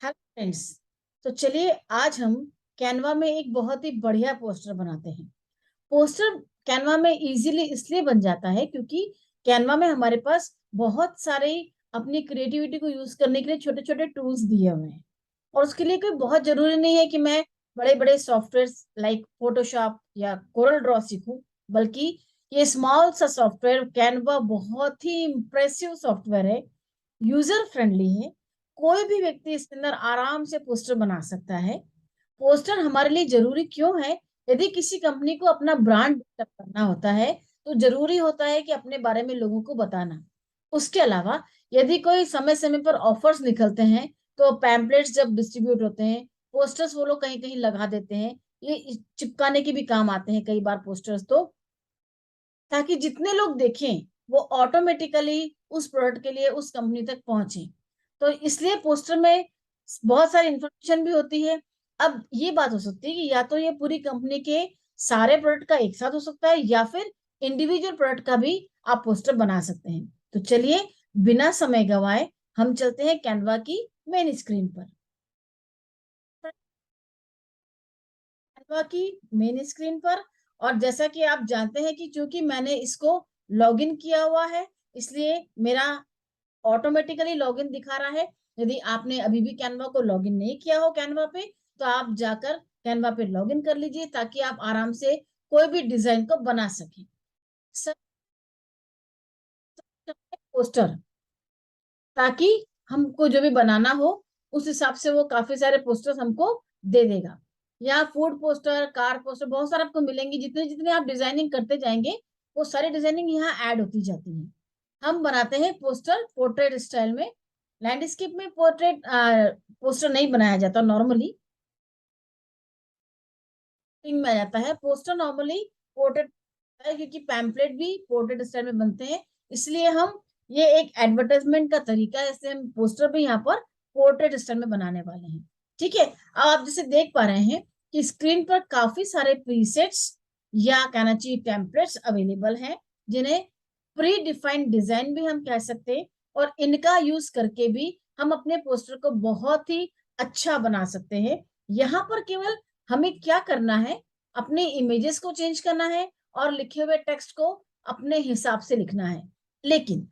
Hello friends. तो चलिए आज हम कैनवा में एक बहुत ही बढ़िया पोस्टर बनाते हैं। पोस्टर कैनवा में इजीली इसलिए बन जाता है क्योंकि कैनवा में हमारे पास बहुत सारे अपनी क्रिएटिविटी को यूज करने के लिए छोटे छोटे टूल्स दिए हुए हैं। और उसके लिए कोई बहुत जरूरी नहीं है कि मैं बड़े बड़े सॉफ्टवेयर लाइक फोटोशॉप या कोरल ड्रॉ सीखूं, बल्कि ये स्मॉल सा सॉफ्टवेयर कैनवा बहुत ही इम्प्रेसिव सॉफ्टवेयर है, यूजर फ्रेंडली है। कोई भी व्यक्ति इसके अंदर आराम से पोस्टर बना सकता है। पोस्टर हमारे लिए जरूरी क्यों है? यदि किसी कंपनी को अपना ब्रांड डेवलप करना होता है तो जरूरी होता है कि अपने बारे में लोगों को बताना। उसके अलावा यदि कोई समय समय पर ऑफर्स निकलते हैं तो पैम्पलेट्स जब डिस्ट्रीब्यूट होते हैं, पोस्टर्स वो लोग कहीं कहीं लगा देते हैं। ये चिपकाने के भी काम आते हैं कई बार पोस्टर्स, तो ताकि जितने लोग देखें वो ऑटोमेटिकली उस प्रोडक्ट के लिए उस कंपनी तक पहुंचे। तो इसलिए पोस्टर में बहुत सारी इंफॉर्मेशन भी होती है। अब ये बात हो सकती है कि या तो ये पूरी कंपनी के सारे प्रोडक्ट का एक साथ हो सकता है या फिर इंडिविजुअल प्रोडक्ट का भी आप पोस्टर बना सकते हैं। तो चलिए बिना समय गवाए हम चलते हैं कैनवा की मेन स्क्रीन पर। कैनवा की मेन स्क्रीन पर। और जैसा कि आप जानते हैं कि चूंकि मैंने इसको लॉगिन किया हुआ है, इसलिए मेरा ऑटोमेटिकली लॉगिन दिखा रहा है। यदि आपने अभी भी कैनवा को लॉगिन नहीं किया हो कैनवा पे, तो आप जाकर कैनवा पे लॉगिन कर लीजिए ताकि आप आराम से कोई भी डिजाइन को बना सकें। पोस्टर, ताकि हमको जो भी बनाना हो उस हिसाब से वो काफी सारे पोस्टर्स हमको दे देगा। यहाँ फूड पोस्टर, कार पोस्टर बहुत सारे आपको मिलेंगे। जितने जितने आप डिजाइनिंग करते जाएंगे वो सारी डिजाइनिंग यहाँ ऐड होती जाती है। हम बनाते हैं पोस्टर पोर्ट्रेट स्टाइल में। लैंडस्केप में पोर्ट्रेट पोस्टर नहीं बनाया जाता नॉर्मली, में आ जाता है पोस्टर नॉर्मली पोर्ट्रेट है, क्योंकि पैम्पलेट भी पोर्ट्रेट स्टाइल में बनते हैं। इसलिए हम ये एक एडवर्टाइजमेंट का तरीका है, इसलिए हम पोस्टर भी यहाँ पर पोर्ट्रेट स्टाइल में बनाने वाले हैं। ठीक है, अब आप जैसे देख पा रहे हैं कि स्क्रीन पर काफी सारे प्रीसेट्स या कहना चाहिए टेम्पलेट्स अवेलेबल हैं, जिन्हें प्री डिफाइंड डिजाइन भी हम कह सकते हैं। और इनका यूज करके भी हम अपने पोस्टर को बहुत ही अच्छा बना सकते हैं। यहाँ पर केवल हमें क्या करना है, अपने इमेजेस को चेंज करना है और लिखे हुए टेक्स्ट को अपने हिसाब से लिखना है। लेकिन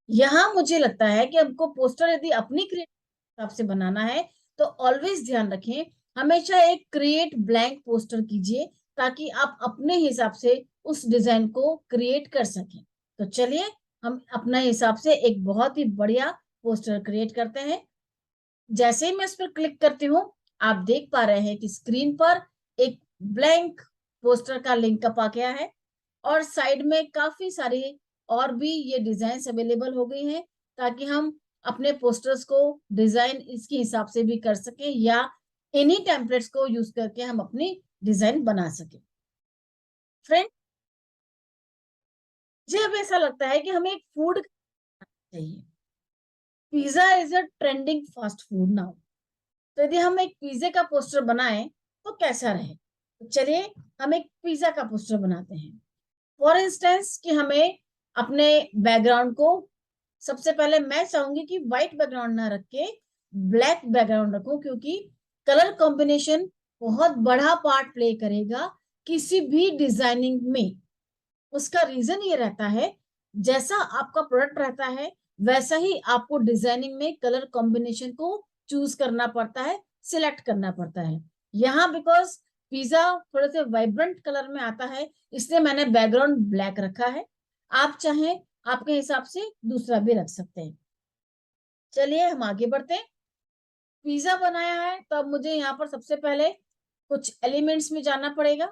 यहाँ मुझे लगता है कि हमको पोस्टर यदि अपनी क्रिएटिव हिसाब से बनाना है तो ऑलवेज ध्यान रखें, हमेशा एक क्रिएट ब्लैंक पोस्टर कीजिए ताकि आप अपने हिसाब से उस डिजाइन को क्रिएट कर सकें। तो चलिए हम अपने हिसाब से एक बहुत ही बढ़िया पोस्टर क्रिएट करते हैं। जैसे ही मैं इस पर क्लिक करती हूँ, आप देख पा रहे हैं कि स्क्रीन पर एक ब्लैंक पोस्टर का लिंक अप आ गया है और साइड में काफी सारी और भी ये डिजाइन अवेलेबल हो गई हैं, ताकि हम अपने पोस्टर्स को डिजाइन इसके हिसाब से भी कर सके या इन्हीं टेम्पलेट्स को यूज करके हम अपनी डिजाइन बना सके। फ्रेंड, मुझे अब ऐसा लगता है कि हमें एक फूड चाहिए। Pizza is a trending fast food now. तो यदि हम एक पिज्जे का पोस्टर बनाएं तो कैसा रहे? तो चलिए हम एक पिज्जा का पोस्टर बनाते हैं। फॉर इंस्टेंस कि हमें अपने बैकग्राउंड को, सबसे पहले मैं चाहूंगी कि व्हाइट बैकग्राउंड ना रख के ब्लैक बैकग्राउंड रखूं, क्योंकि कलर कॉम्बिनेशन बहुत बड़ा पार्ट प्ले करेगा किसी भी डिजाइनिंग में। उसका रीजन ये रहता है, जैसा आपका प्रोडक्ट रहता है वैसा ही आपको डिजाइनिंग में कलर कॉम्बिनेशन को चूज करना पड़ता है, सिलेक्ट करना पड़ता है। यहाँ बिकॉज पिज्जा थोड़े से वाइब्रेंट कलर में आता है, इसलिए मैंने बैकग्राउंड ब्लैक रखा है। आप चाहें आपके हिसाब से दूसरा भी रख सकते हैं। चलिए हम आगे बढ़ते हैं। पिज्जा बनाया है तो अब मुझे यहाँ पर सबसे पहले कुछ एलिमेंट्स में जाना पड़ेगा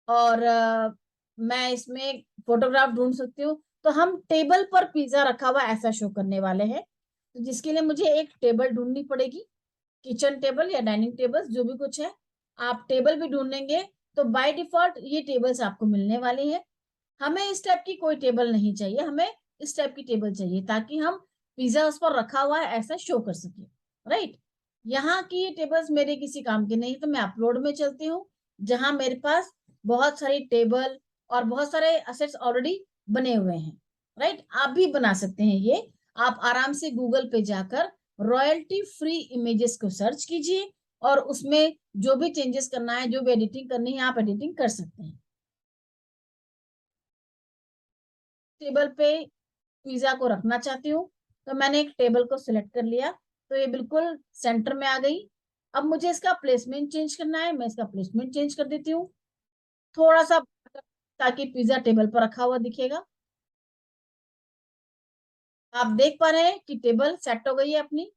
और मैं इसमें फोटोग्राफ ढूंढ सकती हूँ। तो हम टेबल पर पिज्जा रखा हुआ ऐसा शो करने वाले हैं, तो जिसके लिए मुझे एक टेबल ढूंढनी पड़ेगी। किचन टेबल या डाइनिंग टेबल जो भी कुछ है, आप टेबल भी ढूंढेंगे तो बाय डिफॉल्ट ये टेबल्स आपको मिलने वाली है। हमें इस टाइप की कोई टेबल नहीं चाहिए, हमें इस टाइप की टेबल चाहिए ताकि हम पिज्जा उस पर रखा हुआ है ऐसा शो कर सके। राइट, यहाँ की ये टेबल्स मेरे किसी काम के नहीं, तो मैं अपलोड में चलती हूँ जहां मेरे पास बहुत सारी टेबल और बहुत सारे असेट्स ऑलरेडी बने हुए हैं। राइट, आप भी बना सकते हैं ये। आप आराम से गूगल पे जाकर रॉयल्टी फ्री इमेजेस को सर्च कीजिए और उसमें जो भी चेंजेस करना है, जो भी एडिटिंग करनी है, आप एडिटिंग कर सकते हैं। टेबल पे पिज्जा को रखना चाहती हूँ, तो मैंने एक टेबल को सिलेक्ट कर लिया, तो ये बिल्कुल सेंटर में आ गई। अब मुझे इसका प्लेसमेंट चेंज करना है, मैं इसका प्लेसमेंट चेंज कर देती हूँ थोड़ा सा, ताकि पिज्जा टेबल पर रखा हुआ दिखेगा। आप देख पा रहे हैं कि टेबल सेट हो गई है अपनी।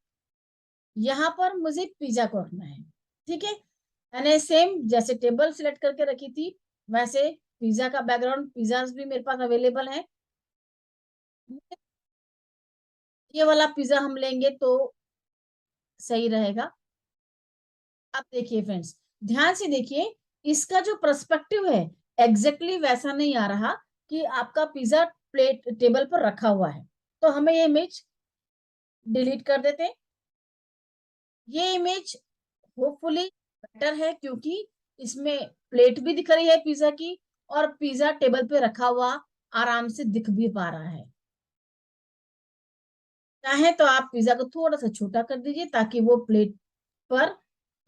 यहाँ पर मुझे पिज्जा को रखना है, ठीक है। मैंने सेम जैसे टेबल सिलेक्ट करके रखी थी, वैसे पिज्जा का बैकग्राउंड, पिज्जा भी मेरे पास अवेलेबल है। ये वाला पिज्जा हम लेंगे तो सही रहेगा। अब देखिए फ्रेंड्स, ध्यान से देखिए, इसका जो पर्सपेक्टिव है एग्जैक्टली वैसा नहीं आ रहा कि आपका पिज्जा प्लेट टेबल पर रखा हुआ है। तो हमें ये इमेज डिलीट कर देते हैं। ये इमेज होपफुली बेटर है, क्योंकि इसमें प्लेट भी दिख रही है पिज्जा की, और पिज्जा टेबल पे रखा हुआ आराम से दिख भी पा रहा है। चाहे तो आप पिज्जा को थोड़ा सा छोटा कर दीजिए, ताकि वो प्लेट पर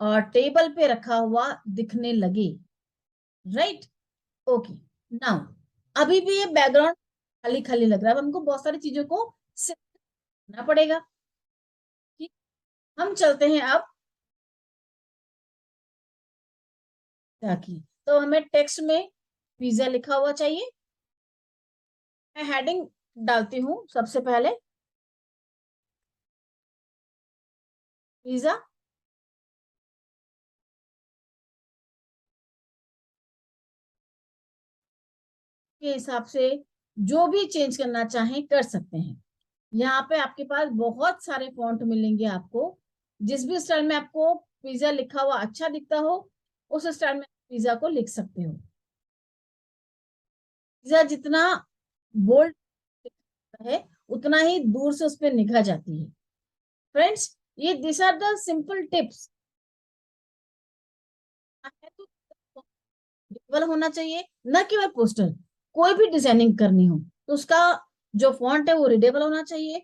और टेबल पे रखा हुआ दिखने लगे। Right, okay. नाउ अभी भी ये बैकग्राउंड खाली खाली लग रहा है, हमको बहुत सारी चीजों को set करना पड़ेगा। ठीक, हम चलते हैं अब ताकि, तो हमें टेक्स्ट में पिज्जा लिखा हुआ चाहिए। मैं हेडिंग डालती हूँ सबसे पहले, पिज्जा के हिसाब से जो भी चेंज करना चाहें कर सकते हैं। यहाँ पे आपके पास बहुत सारे फॉन्ट मिलेंगे आपको, जिस भी स्टाइल में आपको पिज्जा लिखा हुआ अच्छा दिखता हो, उस स्टाइल में पिज्जा को लिख सकते हो। पिज्जा जितना बोल्ड है, उतना ही दूर से उस पर निगाह जाती है। फ्रेंड्स, ये this are the simple tips. Readable होना चाहिए, न केवल पोस्टर, कोई भी डिजाइनिंग करनी हो तो उसका जो फॉन्ट है वो रीडेबल होना चाहिए।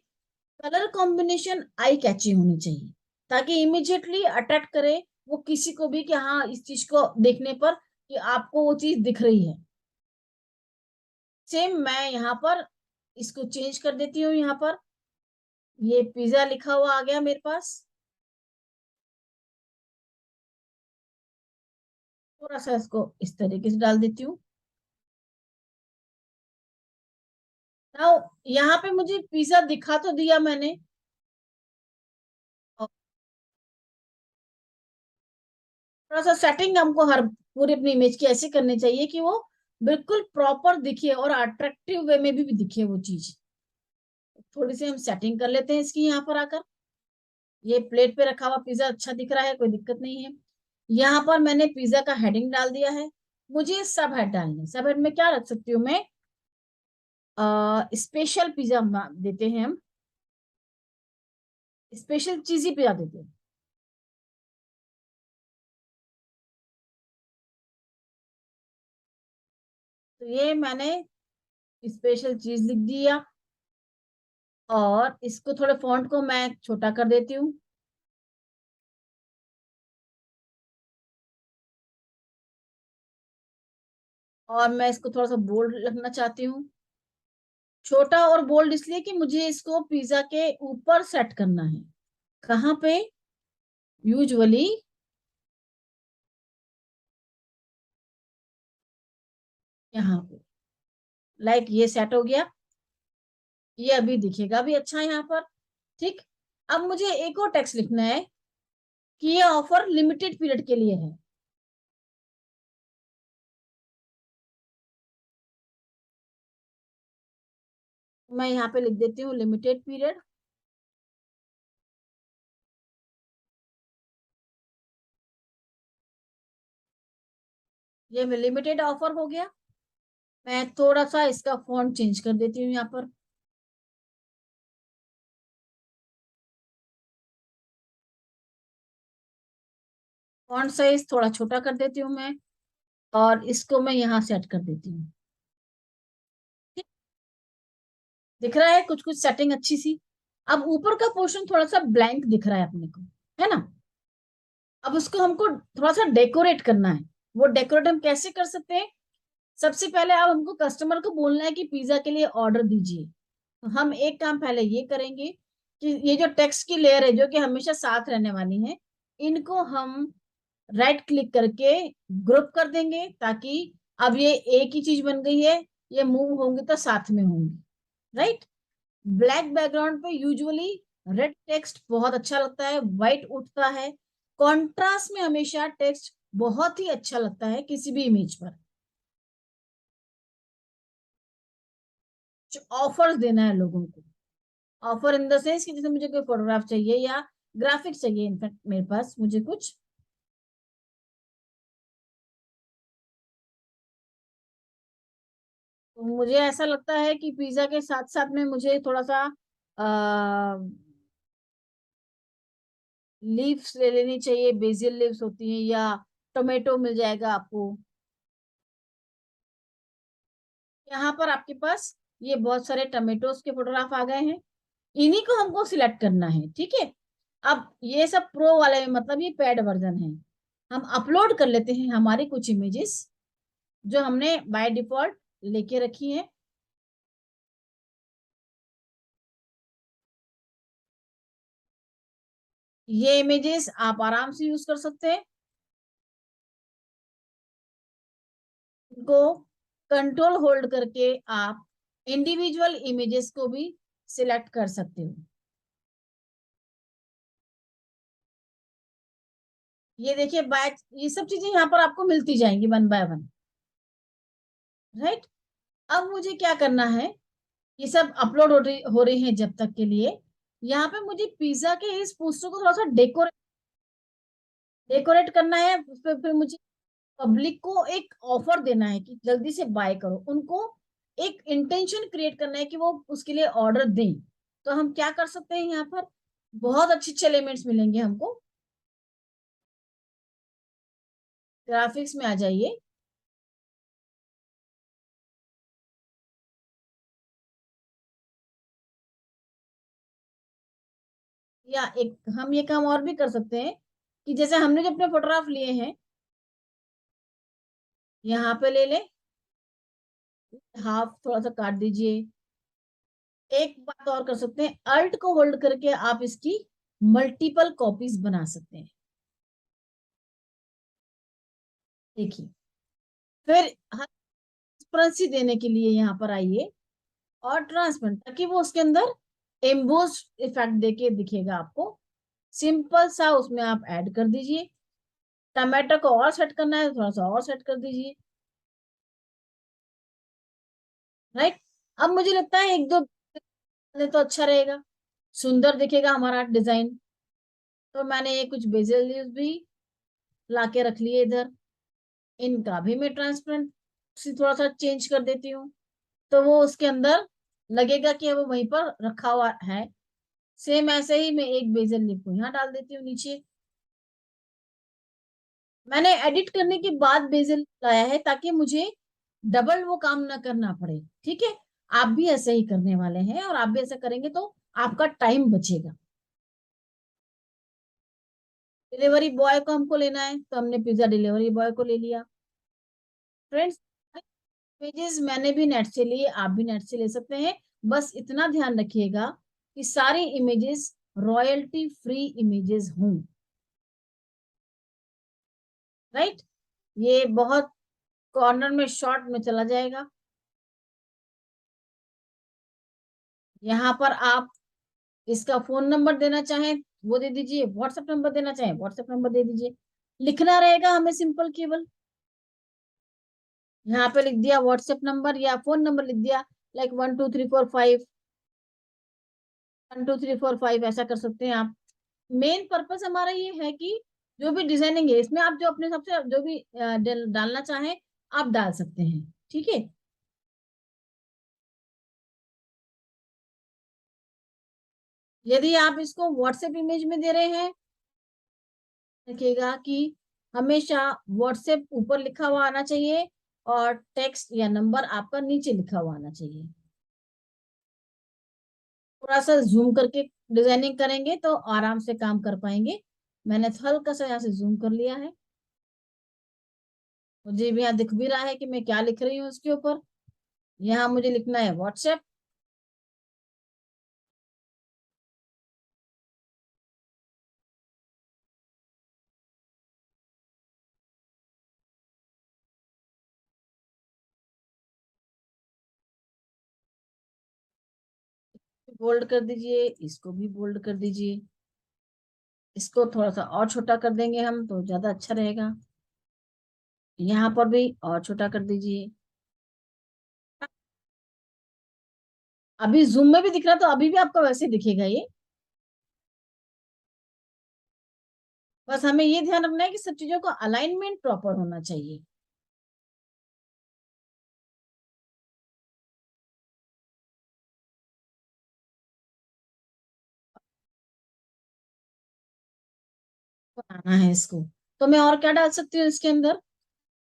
कलर कॉम्बिनेशन आई कैची होनी चाहिए, ताकि इमिडिएटली अट्रैक्ट करे वो किसी को भी, कि हाँ इस चीज को देखने पर कि आपको वो चीज दिख रही है। सेम मैं यहाँ पर इसको चेंज कर देती हूँ। यहाँ पर ये पिज्जा लिखा हुआ आ गया मेरे पास। थोड़ा सा इसको इस तरीके से डाल देती हूँ। नाउ यहाँ पे मुझे पिज्जा दिखा तो दिया मैंने, और थोड़ा सा सेटिंग हमको हर पूरी अपनी इमेज की ऐसे करनी चाहिए कि वो बिल्कुल प्रॉपर दिखे और अट्रैक्टिव वे में भी दिखे वो चीज। थोड़ी सी हम सेटिंग कर लेते हैं इसकी। यहाँ पर आकर ये प्लेट पे रखा हुआ पिज्जा अच्छा दिख रहा है, कोई दिक्कत नहीं है। यहाँ पर मैंने पिज्जा का हेडिंग डाल दिया है। मुझे सब हेड डालने, सब हेड में क्या रख सकती हूँ मैं, स्पेशल पिज्जा देते हैं हम, स्पेशल चीजी पिज्जा देते हैं। तो ये मैंने स्पेशल चीज लिख दिया, और इसको थोड़े फॉन्ट को मैं छोटा कर देती हूँ। और मैं इसको थोड़ा सा बोल्ड रखना चाहती हूँ। छोटा और बोल्ड इसलिए कि मुझे इसको पिज्जा के ऊपर सेट करना है। कहाँ पे, यूजुअली यहाँ पे, लाइक ये सेट हो गया। ये अभी दिखेगा भी अच्छा यहाँ पर। ठीक, अब मुझे एक और टेक्स्ट लिखना है कि ये ऑफर लिमिटेड पीरियड के लिए है। मैं यहाँ पे लिख देती हूँ लिमिटेड पीरियड। ये लिमिटेड ऑफर हो गया। मैं थोड़ा सा इसका फॉन्ट चेंज कर देती हूँ यहाँ पर। फॉन्ट साइज थोड़ा छोटा कर देती हूँ मैं, और इसको मैं यहाँ सेट कर देती हूँ। ठीक, दिख रहा है कुछ कुछ सेटिंग अच्छी सी। अब ऊपर का पोर्शन थोड़ा सा ब्लैंक दिख रहा है अपने को, है ना। अब उसको हमको थोड़ा सा डेकोरेट करना है। वो डेकोरेट हम कैसे कर सकते हैं? सबसे पहले अब हमको कस्टमर को बोलना है कि पिज्जा के लिए ऑर्डर दीजिए। तो हम एक काम पहले ये करेंगे कि ये जो टेक्स्ट की लेयर है जो कि हमेशा साथ रहने वाली है, इनको हम राइट क्लिक करके ग्रुप कर देंगे, ताकि अब ये एक ही चीज बन गई है, ये मूव होंगे तो साथ में होंगे, राइट। ब्लैक बैकग्राउंड पे यूजुअली रेड टेक्स्ट बहुत अच्छा लगता है, व्हाइट उठता है। कॉन्ट्रास्ट में हमेशा टेक्स्ट बहुत ही अच्छा लगता है किसी भी इमेज पर। ऑफर्स देना है लोगों को। ऑफर इन द सेंस कि जैसे मुझे कोई फोटोग्राफ चाहिए या ग्राफिक्स चाहिए, इनफैक्ट मेरे पास मुझे कुछ, तो मुझे ऐसा लगता है कि पिज्जा के साथ साथ में मुझे थोड़ा सा लीव्स ले लेनी चाहिए, बेसिल लीव्स होती हैं, या टोमेटो मिल जाएगा आपको। यहाँ पर आपके पास ये बहुत सारे टमेटोज के फोटोग्राफ आ गए हैं, इन्हीं को हमको सिलेक्ट करना है, ठीक है। अब ये सब प्रो वाले में, मतलब ये पेड वर्जन है। हम अपलोड कर लेते हैं हमारी कुछ इमेजेस जो हमने बाय डिफॉल्ट लेके रखी है। ये इमेजेस आप आराम से यूज कर सकते हैं। इनको कंट्रोल होल्ड करके आप इंडिविजुअल इमेजेस को भी सिलेक्ट कर सकते हो। ये देखिए बैच, ये सब चीजें यहाँ पर आपको मिलती जाएंगी वन बाय वन, राइट। अब मुझे क्या करना है, ये सब अपलोड हो रही हैं जब तक के लिए, यहाँ पे मुझे पिज्जा के इस पोस्टर को थोड़ा सा डेकोरेट करना है। फिर मुझे पब्लिक को एक ऑफर देना है कि जल्दी से बाय करो, उनको एक इंटेंशन क्रिएट करना है कि वो उसके लिए ऑर्डर दें। तो हम क्या कर सकते हैं, यहाँ पर बहुत अच्छे अच्छे एलिमेंट्स मिलेंगे हमको। ग्राफिक्स में आ जाइए। या एक हम ये काम और भी कर सकते हैं कि जैसे हमने जो अपने फोटोग्राफ लिए हैं, यहाँ पे ले लें, हाफ थोड़ा सा काट दीजिए। एक बात और कर सकते हैं, अल्ट को होल्ड करके आप इसकी मल्टीपल कॉपीज बना सकते हैं। देखिए, फिर ट्रांसपेरेंसी देने के लिए यहाँ पर आइए और ट्रांसपेरेंट, ताकि वो उसके अंदर एम्बोस इफेक्ट देके दिखेगा आपको। सिंपल सा उसमें आप ऐड कर दीजिए। टमाटो को और सेट करना है, थोड़ा सा और सेट कर दीजिए, राइट। अब मुझे लगता है एक दो तो अच्छा रहेगा, सुंदर दिखेगा हमारा डिजाइन। तो मैंने ये कुछ बेजल लीव्स भी लाके रख लिए इधर, इनका भी मैं ट्रांसपेरेंट थोड़ा सा चेंज कर देती हूँ, तो वो उसके अंदर लगेगा कि वो वहीं पर रखा हुआ है। सेम ऐसे ही मैं एक बेजल लीफ को यहाँ डाल देती हूँ नीचे। मैंने एडिट करने के बाद बेजल लाया है ताकि मुझे डबल वो काम ना करना पड़े, ठीक है। आप भी ऐसे ही करने वाले हैं, और आप भी ऐसा करेंगे तो आपका टाइम बचेगा। डिलीवरी बॉय को हमको लेना है, तो हमने पिज्जा डिलीवरी बॉय को ले लिया। फ्रेंड्स, इमेजेस मैंने भी नेट से लिए, आप भी नेट से ले सकते हैं। बस इतना ध्यान रखिएगा कि सारी इमेजेस रॉयल्टी फ्री इमेजेस हों, राइट। ये बहुत कॉर्नर में शॉर्ट में चला जाएगा। यहाँ पर आप इसका फोन नंबर देना चाहें वो दे दीजिए, व्हाट्सएप नंबर देना चाहें व्हाट्सएप नंबर दे दीजिए। लिखना रहेगा हमें सिंपल केवल, यहाँ पे लिख दिया व्हाट्सएप नंबर या फोन नंबर लिख दिया, लाइक 1 2 3 4 5, 1 2 3 4 5 ऐसा कर सकते हैं आप। मेन पर्पस हमारा ये है कि जो भी डिजाइनिंग है इसमें आप जो अपने हिसाब से जो भी डालना चाहें आप डाल सकते हैं, ठीक है। यदि आप इसको व्हाट्सएप इमेज में दे रहे हैं, रखिएगा कि हमेशा व्हाट्सएप ऊपर लिखा हुआ आना चाहिए और टेक्स्ट या नंबर आपका नीचे लिखा हुआ आना चाहिए। थोड़ा सा जूम करके डिजाइनिंग करेंगे तो आराम से काम कर पाएंगे। मैंने हल्का सा यहाँ से जूम कर लिया है, मुझे भी यहाँ दिख भी रहा है कि मैं क्या लिख रही हूँ उसके ऊपर। यहाँ मुझे लिखना है व्हाट्सएप। बोल्ड कर दीजिए, इसको भी बोल्ड कर दीजिए, इसको थोड़ा सा और छोटा कर देंगे हम तो ज्यादा अच्छा रहेगा। यहाँ पर भी और छोटा कर दीजिए। अभी जूम में भी दिख रहा तो अभी भी आपको वैसे दिखेगा ये। बस हमें ये ध्यान रखना है कि सब चीजों का अलाइनमेंट प्रॉपर होना चाहिए। बनाना है इसको। तो मैं और क्या डाल सकती हूँ इसके अंदर?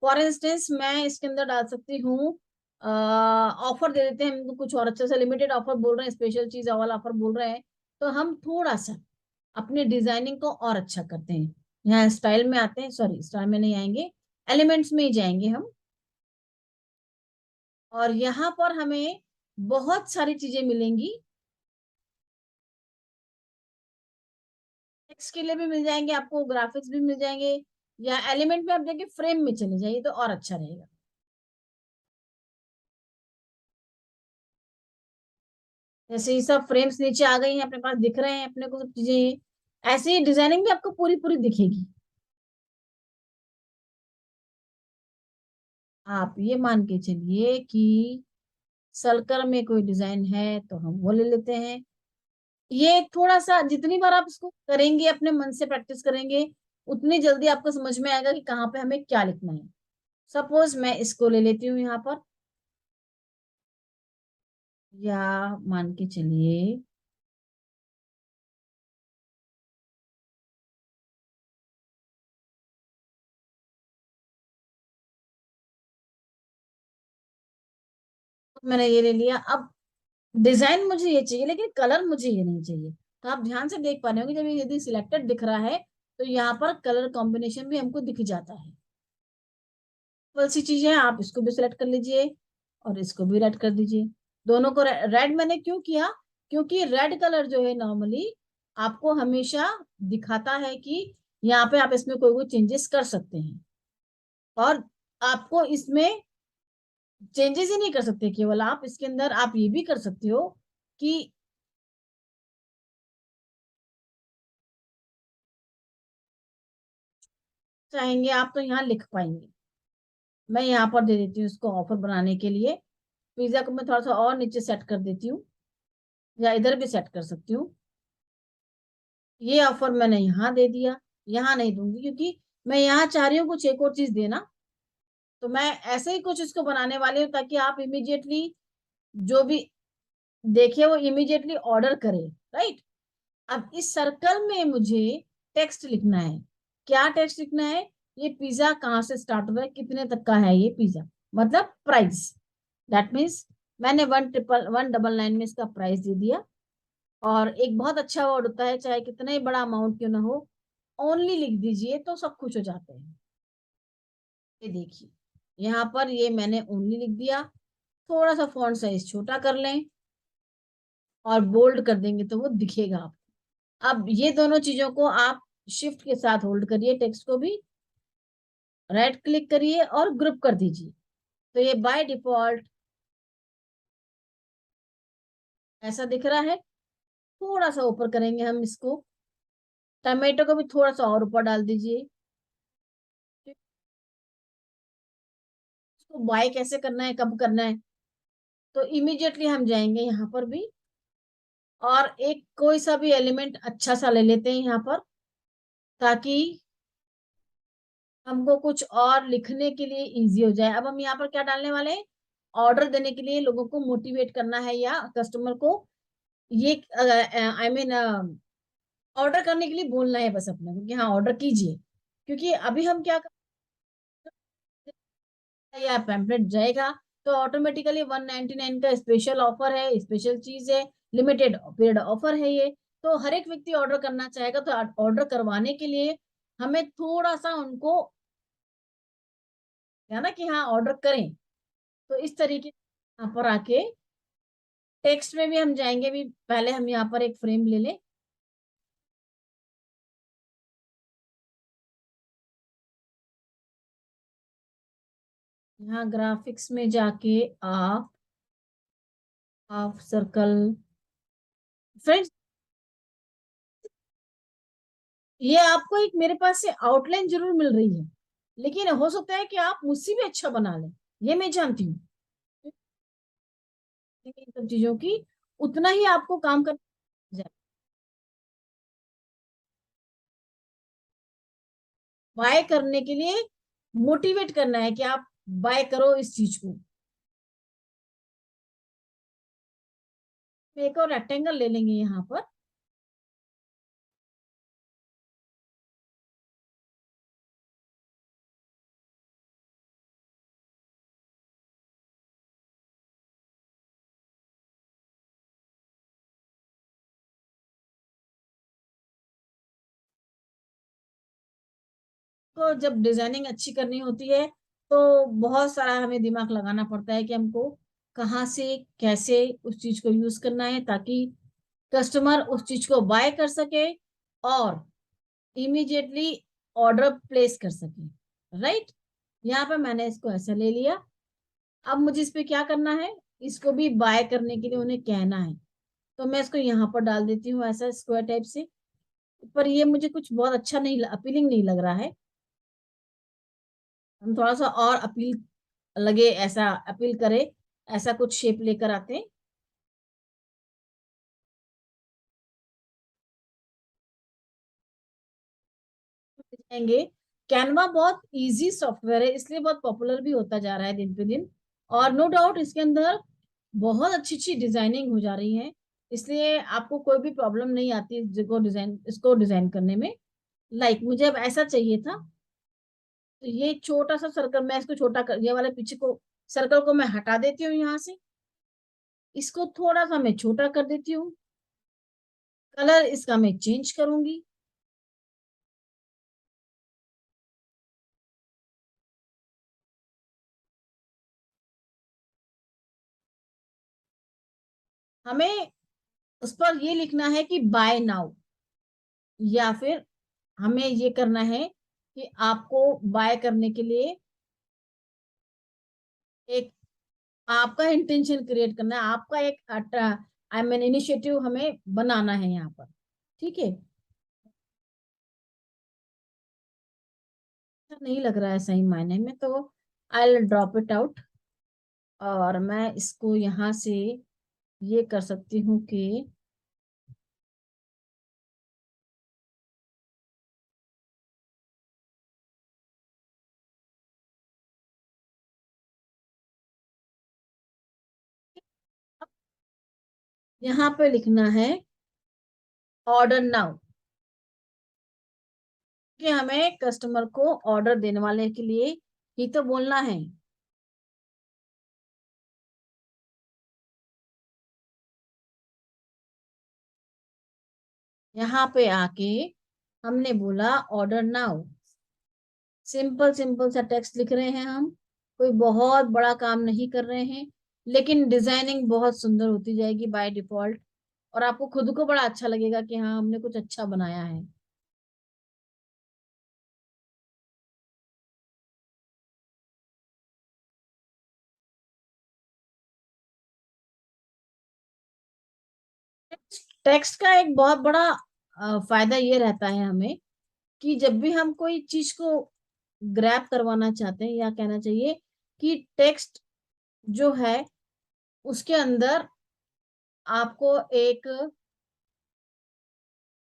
फॉर इंस्टेंस मैं इसके अंदर डाल सकती हूँ, ऑफर दे देते हैं हमको कुछ और अच्छा सा, लिमिटेड ऑफर बोल रहे हैं, स्पेशल चीज वाला ऑफर बोल रहे हैं, तो हम थोड़ा सा अपने डिजाइनिंग को और अच्छा करते हैं। यहाँ स्टाइल में आते हैं, सॉरी स्टाइल में नहीं आएंगे, एलिमेंट्स में ही जाएंगे हम। और यहाँ पर हमें बहुत सारी चीजें मिलेंगी, टेक्स्ट के लिए भी मिल जाएंगे आपको, ग्राफिक्स भी मिल जाएंगे, या एलिमेंट में आप जाके फ्रेम में चले जाइए तो और अच्छा रहेगा। जैसे ये सब फ्रेम्स नीचे आ गई हैं अपने पास, दिख रहे हैं अपने को सब चीजें, ऐसे ही डिजाइनिंग भी आपको पूरी पूरी दिखेगी। आप ये मान के चलिए कि सर्कल में कोई डिजाइन है तो हम वो ले लेते हैं। ये थोड़ा सा जितनी बार आप इसको करेंगे, अपने मन से प्रैक्टिस करेंगे, उतनी जल्दी आपको समझ में आएगा कि कहाँ पे हमें क्या लिखना है। सपोज मैं इसको ले लेती हूँ यहाँ पर, या मान के चलिए मैंने ये ले लिया। अब डिजाइन मुझे ये चाहिए लेकिन कलर मुझे ये नहीं चाहिए। तो आप ध्यान से देख पा रहे होंगे, जब ये यदि सिलेक्टेड दिख रहा है तो यहाँ पर कलर कॉम्बिनेशन भी हमको दिख जाता है। सिंपल सी चीज है, आप इसको भी सिलेक्ट कर लीजिए और इसको भी रेड कर दीजिए। दोनों को रेड मैंने क्यों किया? क्योंकि रेड कलर जो है नॉर्मली आपको हमेशा दिखाता है कि यहाँ पे आप इसमें कोई कोई चेंजेस कर सकते हैं। और आपको इसमें चेंजेस ही नहीं कर सकते केवल आप, इसके अंदर आप ये भी कर सकते हो कि चाहेंगे आप तो यहाँ लिख पाएंगे। मैं यहाँ पर दे देती हूँ इसको ऑफर बनाने के लिए। पिज्जा को मैं थोड़ा सा और नीचे सेट कर देती हूँ, या इधर भी सेट कर सकती हूँ। ये ऑफर मैंने यहाँ दे दिया, यहाँ नहीं दूंगी क्योंकि मैं यहाँ चाह रही हूँ कुछ एक और चीज देना। तो मैं ऐसे ही कुछ इसको बनाने वाली हूँ ताकि आप इमिजिएटली जो भी देखे वो इमिजिएटली ऑर्डर करे। राइट। अब इस सर्कल में मुझे टेक्स्ट लिखना है। क्या टेक्स्ट लिखना है? ये पिज्जा कहाँ से स्टार्ट हो रहा है, कितने तक का है ये पिज्जा, मतलब प्राइस। दैट मीन्स मैंने 1,199 में इसका प्राइस दे दिया। और एक बहुत अच्छा वर्ड होता है, चाहे कितना ही बड़ा अमाउंट क्यों ना हो, ओनली लिख दीजिए तो सब खुश हो जाते हैं। ये देखिए यहाँ पर ये मैंने ओनली लिख दिया। थोड़ा सा फॉन्ट साइज छोटा कर लें और बोल्ड कर देंगे तो वो दिखेगा आपको। अब ये दोनों चीजों को आप शिफ्ट के साथ होल्ड करिए, टेक्स्ट को भी राइट क्लिक करिए और ग्रुप कर दीजिए। तो ये बाय डिफॉल्ट ऐसा दिख रहा है। थोड़ा सा ऊपर करेंगे हम इसको, टमाटो को भी थोड़ा सा और ऊपर डाल दीजिए। इसको बाय कैसे करना है, कब करना है? तो इमीडिएटली हम जाएंगे यहाँ पर भी, और एक कोई सा भी एलिमेंट अच्छा सा ले लेते हैं यहाँ पर, ताकि हमको कुछ और लिखने के लिए इजी हो जाए। अब हम यहाँ पर क्या डालने वाले हैं? ऑर्डर देने के लिए लोगों को मोटिवेट करना है, या कस्टमर को ये आई मीन ऑर्डर करने के लिए बोलना है बस अपने को कि हाँ ऑर्डर कीजिए। क्योंकि अभी हम क्या या पैम्पलेट जाएगा तो ऑटोमेटिकली 199 का स्पेशल ऑफर है, स्पेशल चीज है, लिमिटेड पीरियड ऑफर है ये। तो हर एक व्यक्ति ऑर्डर करना चाहेगा, तो ऑर्डर करवाने के लिए हमें थोड़ा सा उनको है ना कि हाँ ऑर्डर करें। तो इस तरीके से यहाँ पर आके टेक्स्ट में भी हम जाएंगे। भी पहले हम यहाँ पर एक फ्रेम ले लें। यहाँ ग्राफिक्स में जाके आप सर्कल, फ्रेंड्स ये आपको एक मेरे पास से आउटलाइन जरूर मिल रही है, लेकिन हो सकता है कि आप मुझसे भी अच्छा बना लें, ये मैं जानती हूँ। इन सब चीजों की उतना ही आपको काम करना है। बाय करने के लिए मोटिवेट करना है कि आप बाय करो इस चीज को। एक और रेक्टेंगल ले लेंगे यहाँ पर। तो जब डिजाइनिंग अच्छी करनी होती है तो बहुत सारा हमें दिमाग लगाना पड़ता है कि हमको कहाँ से कैसे उस चीज को यूज करना है, ताकि कस्टमर उस चीज को बाय कर सके और इमीडिएटली ऑर्डर प्लेस कर सके। राइट, यहाँ पे मैंने इसको ऐसा ले लिया। अब मुझे इस पे क्या करना है, इसको भी बाय करने के लिए उन्हें कहना है। तो मैं इसको यहाँ पर डाल देती हूँ ऐसा स्क्वायर टाइप से। पर ये मुझे कुछ बहुत अच्छा नहीं, अपीलिंग नहीं लग रहा है। हम थोड़ा सा और अपील लगे, ऐसा अपील करे, ऐसा कुछ शेप लेकर आते हैं। जाएंगे। कैनवा बहुत इजी सॉफ्टवेयर है, इसलिए बहुत पॉपुलर भी होता जा रहा है दिन पे दिन। और नो डाउट इसके अंदर बहुत अच्छी अच्छी डिजाइनिंग हो जा रही है, इसलिए आपको कोई भी प्रॉब्लम नहीं आती इसको डिजाइन करने में। मुझे अब ऐसा चाहिए था। तो ये छोटा सा सर्कल, मैं इसको छोटा कर, ये वाले पीछे को सर्कल को मैं हटा देती हूँ यहाँ से। इसको थोड़ा सा मैं छोटा कर देती हूँ। कलर इसका मैं चेंज करूंगी। हमें उस पर ये लिखना है कि बाय नाउ, या फिर हमें ये करना है कि आपको बाय करने के लिए एक आपका इंटेंशन क्रिएट करना है, आपका एक आई मीन इनिशिएटिव हमें बनाना है यहाँ पर। ठीक है, अच्छा नहीं लग रहा है सही मायने में, तो I will drop it out. और मैं इसको यहाँ से ये कर सकती हूँ कि यहाँ पे लिखना है ऑर्डर नाउ, कि हमें कस्टमर को ऑर्डर देने वाले के लिए ही तो बोलना है। यहाँ पे आके हमने बोला ऑर्डर नाउ। सिंपल सिंपल सा टेक्स्ट लिख रहे हैं हम, कोई बहुत बड़ा काम नहीं कर रहे हैं, लेकिन डिजाइनिंग बहुत सुंदर होती जाएगी बाय डिफॉल्ट। और आपको खुद को बड़ा अच्छा लगेगा कि हाँ हमने कुछ अच्छा बनाया है। टेक्स्ट का एक बहुत बड़ा फायदा ये रहता है हमें, कि जब भी हम कोई चीज को ग्रैब करवाना चाहते हैं, या कहना चाहिए कि टेक्स्ट जो है उसके अंदर आपको एक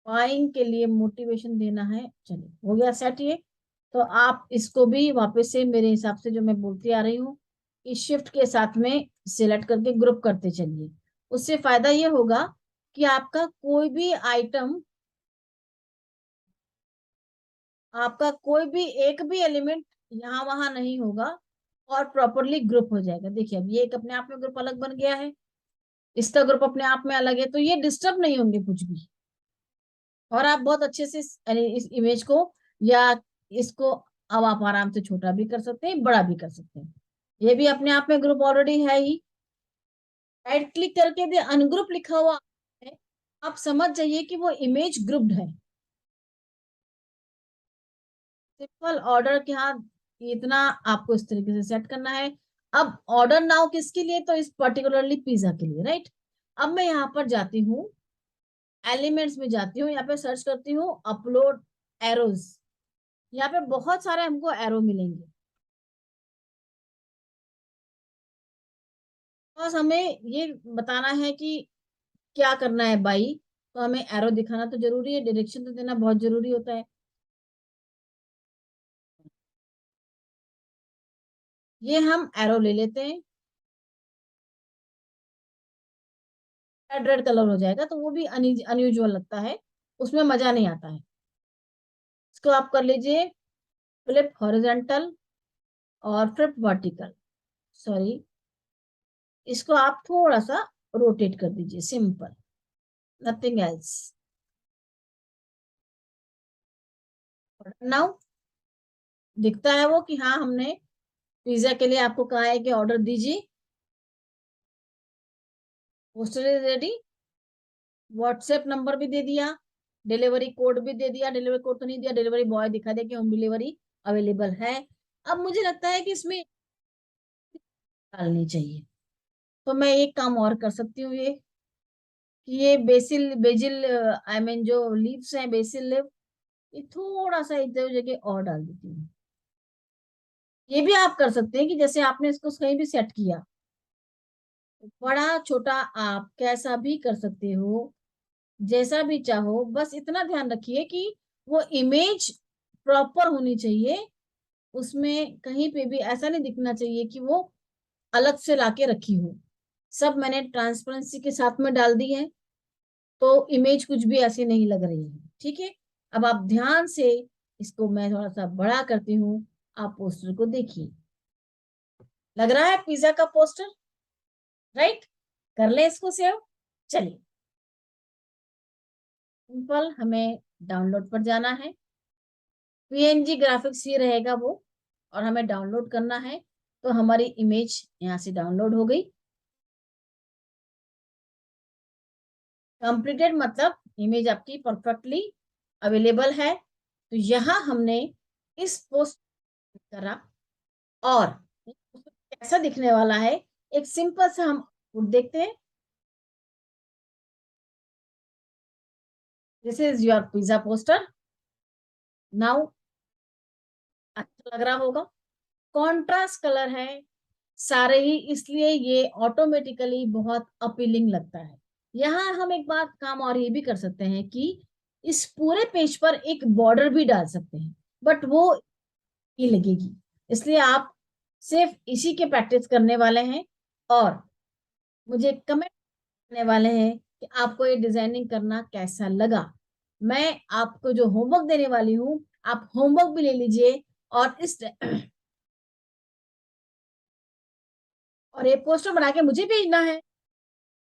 बाइंग के लिए मोटिवेशन देना है। चलिए हो गया सेट ये। तो आप इसको भी वापस से मेरे हिसाब से जो मैं बोलती आ रही हूँ, इस शिफ्ट के साथ में सिलेक्ट करके ग्रुप करते चलिए। उससे फायदा ये होगा कि आपका कोई भी आइटम, आपका कोई भी एक भी एलिमेंट यहाँ वहां नहीं होगा, और प्रॉपरली ग्रुप हो जाएगा। देखिए अब ये एक अपने आप में ग्रुप अलग बन गया है, इसका ग्रुप अपने आप में अलग है, तो ये डिस्टर्ब नहीं होंगे कुछ भी। और आप बहुत अच्छे से इस इमेज को या इसको अब आप आराम से छोटा भी कर सकते हैं, बड़ा भी कर सकते हैं। ये भी अपने आप में ग्रुप ऑलरेडी है ही। राइट क्लिक करके दे अनग्रुप लिखा हुआ है, आप समझ जाइए कि वो इमेज ग्रुप्ड है। सिंपल ऑर्डर के यहाँ इतना आपको इस तरीके से सेट करना है। अब ऑर्डर नाउ किसके लिए, तो इस पर्टिकुलरली पिज्जा के लिए, राइट। अब मैं यहाँ पर जाती हूँ, एलिमेंट्स में जाती हूँ, यहाँ पे सर्च करती हूँ अपलोड एरोज। यहाँ पे बहुत सारे हमको एरो मिलेंगे, बस हमें ये बताना है कि क्या करना है बाई। तो हमें एरो दिखाना तो जरूरी है, डायरेक्शन तो देना बहुत जरूरी होता है। ये हम एरो ले लेते हैं, रेड रेड कलर हो जाएगा तो वो भी अनयूजुअल लगता है, उसमें मजा नहीं आता है। इसको आप कर लीजिए फ्लिप हॉरिजेंटल और फ्लिप वर्टिकल, सॉरी, इसको आप थोड़ा सा रोटेट कर दीजिए, सिंपल, नथिंग एल्स। नाउ दिखता है वो कि हाँ हमने पिज्जा के लिए आपको कहा है कि ऑर्डर दीजिए। Poster is ready, WhatsApp number भी दे दिया, डिलीवरी कोड भी दे दिया, डिलीवरी कोड तो नहीं दिया, डिलीवरी बॉय दिखा दे कि होम डिलीवरी अवेलेबल है। अब मुझे लगता है कि इसमें डालनी चाहिए, तो मैं एक काम और कर सकती हूँ, ये कि ये बेसिल बेजिल आई मीन जो लीव्स हैं बेसिल लीव, ये थोड़ा सा इधर जगह और डाल देती हूँ। ये भी आप कर सकते हैं कि जैसे आपने इसको कहीं भी सेट किया, बड़ा छोटा आप कैसा भी कर सकते हो, जैसा भी चाहो, बस इतना ध्यान रखिए कि वो इमेज प्रॉपर होनी चाहिए। उसमें कहीं पे भी ऐसा नहीं दिखना चाहिए कि वो अलग से लाके रखी हो। सब मैंने ट्रांसपेरेंसी के साथ में डाल दी है, तो इमेज कुछ भी ऐसी नहीं लग रही है, ठीक है। अब आप ध्यान से, इसको मैं थोड़ा सा बड़ा करती हूँ, आप पोस्टर को देखिए, लग रहा है पिज्जा का पोस्टर, राइट। कर ले इसको सेव, चलिए। सिंपल हमें डाउनलोड पर जाना है, पीएनजी ग्राफिक्स ही रहेगा वो, और हमें डाउनलोड करना है। तो हमारी इमेज यहाँ से डाउनलोड हो गई, कंप्लीटेड मतलब इमेज आपकी परफेक्टली अवेलेबल है। तो यहाँ हमने इस पोस्ट करा, और कैसा दिखने वाला है, एक सिंपल सा हम देखते हैं। This is your pizza poster now. अच्छा लग रहा होगा, कॉन्ट्रास्ट कलर है सारे ही, इसलिए ये ऑटोमेटिकली बहुत अपीलिंग लगता है। यहाँ हम एक बात काम और ये भी कर सकते हैं कि इस पूरे पेज पर एक बॉर्डर भी डाल सकते हैं, बट वो ही लगेगी, इसलिए आप सिर्फ इसी के प्रैक्टिस करने वाले हैं, और मुझे कमेंट करने वाले हैं कि आपको ये डिजाइनिंग करना कैसा लगा। मैं आपको जो होमवर्क देने वाली हूँ, आप होमवर्क भी ले लीजिए, और इस और ये पोस्टर बना के मुझे भेजना है।